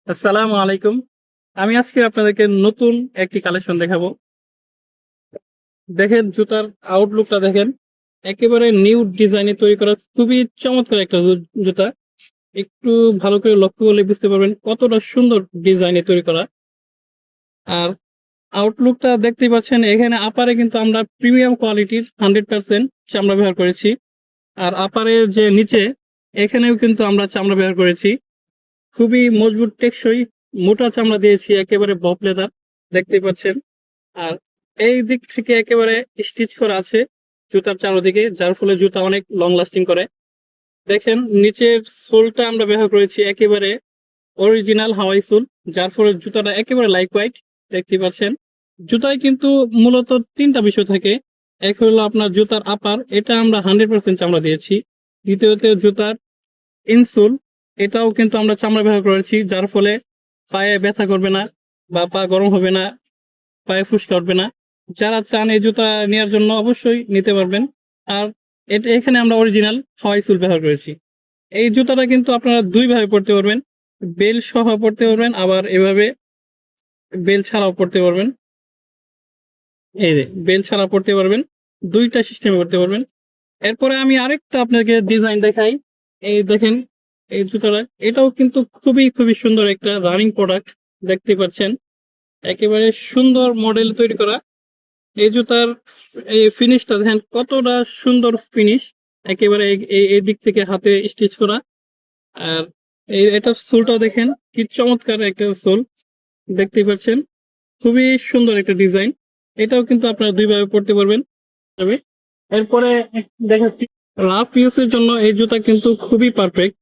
আসসালামু আলাইকুম। আমি আজকে আপনাদেরকে নতুন একটি কালেকশন দেখাবো। দেখেন জুতার আউটলুকটা দেখেন। একেবারে নিউ ডিজাইনে তৈরি করা খুবই চমৎকার একটা জুতা। একটু ভালো করে লক্ষ্য করলে বুঝতে পারবেন কতটা সুন্দর ডিজাইনে তৈরি করা। আর আউটলুকটা দেখতেই পাচ্ছেন, এখানে আপারে কিন্তু আমরা প্রিমিয়াম কোয়ালিটির 100% চামড়া ব্যবহার করেছি। আর আপারের যে নিচে এখানেও কিন্তু আমরা চামড়া ব্যবহার করেছি। খুবই মজবুত টেকসই মোটা চামড়া দিয়েছি, একেবারে বব লেদার দেখতেই পাচ্ছেন। আর এই দিক থেকে একেবারে স্টিচ করা আছে জুতার চারদিকে, যার ফলে জুতা অনেক লং লাস্টিং করে। দেখেন নিচের সোলটা আমরা ব্যবহার করেছি একেবারে অরিজিনাল হাওয়াই সোল, যার ফলে জুতাটা একেবারে লাইট ওয়াইট দেখতে পাচ্ছেন। জুতায় কিন্তু মূলত তিনটা বিষয় থাকে। এক হলো আপনার জুতার আপার, এটা আমরা 100% চামড়া দিয়েছি। দ্বিতীয়ত জুতার ইনসোল, এটাও কিন্তু আমরা চামড়া ব্যবহার করেছি, যার ফলে পায়ে ব্যথা করবে না বা পা গরম হবে না, পায়ে ফুসকা উঠবে না। যারা চান এই জুতা নেওয়ার জন্য অবশ্যই নিতে পারবেন। আর এটা এখানে আমরা অরিজিনাল হাওয়াই সোল ব্যবহার করেছি। এই জুতাটা কিন্তু আপনারা দুই ভাবে পড়তে পারবেন, বেল সহ পড়তে পারবেন, আবার এভাবে বেল ছাড়াও পড়তে পারবেন। এই যে বেল ছাড়া পড়তে পারবেন, দুইটা সিস্টেমে পড়তে পারবেন। এরপরে আমি আরেকটা আপনাকে ডিজাইন দেখাই। এই দেখেন এই জুতাটা, এটাও কিন্তু খুবই খুবই সুন্দর একটা রানিং প্রোডাক্ট দেখতে পাচ্ছেন। একেবারে সুন্দর মডেল তৈরি করা এই জুতার এই ফিনিশটা দেখেন কতটা সুন্দর ফিনিশ। একেবারে এই দিক থেকে হাতে স্টিচ করা। আর এটার সোলটাও দেখেন কি চমৎকার একটা সোল দেখতেই পাচ্ছেন। খুবই সুন্দর একটা ডিজাইন। এটাও কিন্তু আপনারা দুইভাবে পড়তে পারবেন। তবে এরপরে দেখাচ্ছি রাফ ইউজের জন্য এই জুতা কিন্তু খুবই পারফেক্ট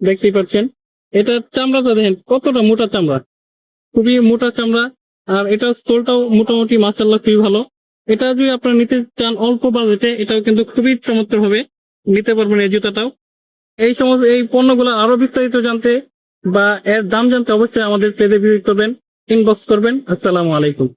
দেখতেই পাচ্ছেন। এটার চামড়াটা দেখেন কতটা মোটা চামড়া, খুবই মোটা চামড়া। আর এটার সোলটাও মোটামুটি মাশাআল্লাহ খুবই ভালো। এটা যদি আপনারা নিতে চান অল্প বাজেটে, এটাও কিন্তু খুবই চমৎকার ভাবে নিতে পারবেন এই জুতাটাও। এই সমস্ত এই পণ্যগুলো আরো বিস্তারিত জানতে বা এর দাম জানতে অবশ্যই আমাদের পেজে ভিজিট করবেন, ইনবক্স করবেন। আসসালামু আলাইকুম।